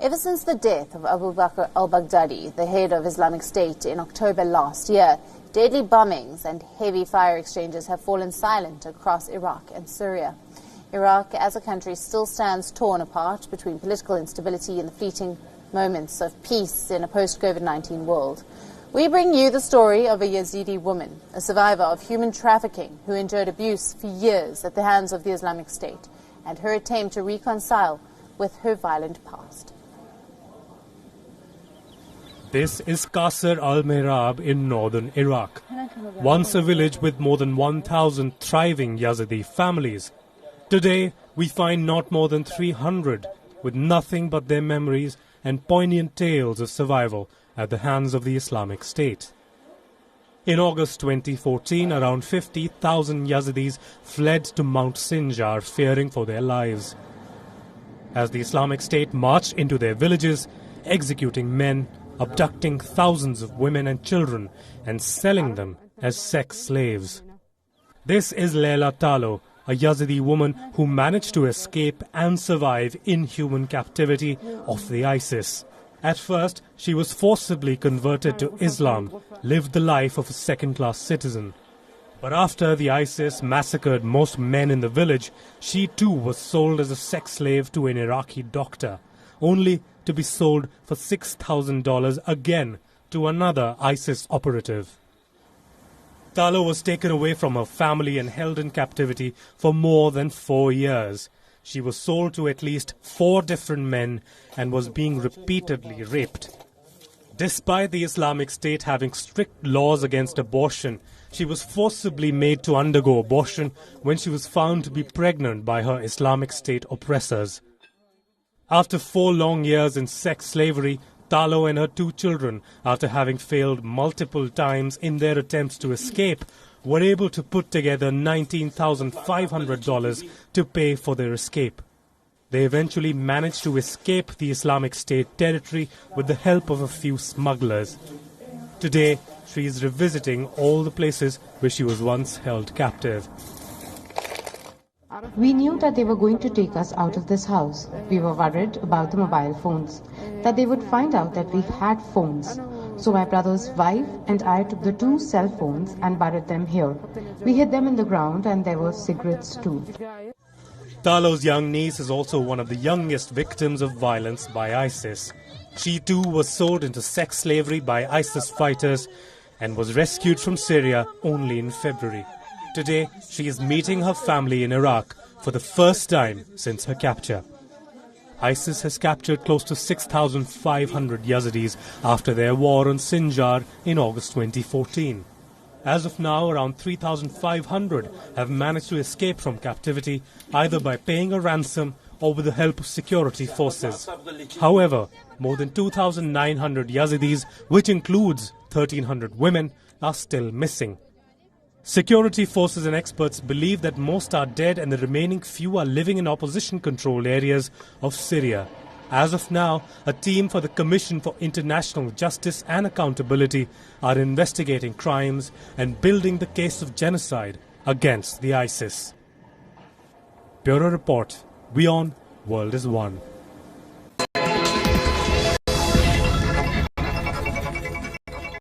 Ever since the death of Abu Bakr al-Baghdadi, the head of Islamic State, in October last year, deadly bombings and heavy fire exchanges have fallen silent across Iraq and Syria. Iraq, as a country, still stands torn apart between political instability and the fleeting moments of peace in a post-COVID-19 world. We bring you the story of a Yazidi woman, a survivor of human trafficking, who endured abuse for years at the hands of the Islamic State, and her attempt to reconcile with her violent past. This is Qasr al-Mihrab in northern Iraq, once a village with more than 1,000 thriving Yazidi families. Today, we find not more than 300, with nothing but their memories and poignant tales of survival at the hands of the Islamic State. In August 2014, around 50,000 Yazidis fled to Mount Sinjar, fearing for their lives. As the Islamic State marched into their villages, executing men, abducting thousands of women and children, and selling them as sex slaves. This is Leila Talo, a Yazidi woman who managed to escape and survive inhuman captivity of the ISIS. At first, she was forcibly converted to Islam, lived the life of a second-class citizen. But after the ISIS massacred most men in the village, she too was sold as a sex slave to an Iraqi doctor, only to be sold for $6,000 again to another ISIS operative. Talo was taken away from her family and held in captivity for more than 4 years. She was sold to at least 4 different men and was being repeatedly raped. Despite the Islamic State having strict laws against abortion, she was forcibly made to undergo abortion when she was found to be pregnant by her Islamic State oppressors. After 4 long years in sex slavery, Talo and her 2 children, after having failed multiple times in their attempts to escape, were able to put together $19,500 to pay for their escape. They eventually managed to escape the Islamic State territory with the help of a few smugglers. Today, she is revisiting all the places where she was once held captive. We knew that they were going to take us out of this house. We were worried about the mobile phones, that they would find out that we had phones. So my brother's wife and I took the 2 cell phones and buried them here. We hid them in the ground, and there were cigarettes too. Talo's young niece is also one of the youngest victims of violence by ISIS. She too was sold into sex slavery by ISIS fighters and was rescued from Syria only in February. Today, she is meeting her family in Iraq for the first time since her capture. ISIS has captured close to 6,500 Yazidis after their war on Sinjar in August 2014. As of now, around 3,500 have managed to escape from captivity, either by paying a ransom or with the help of security forces. However, more than 2,900 Yazidis, which includes 1,300 women, are still missing. Security forces and experts believe that most are dead and the remaining few are living in opposition-controlled areas of Syria. As of now, a team for the Commission for International Justice and Accountability are investigating crimes and building the case of genocide against the ISIS. Bureau Report. WION, World is One.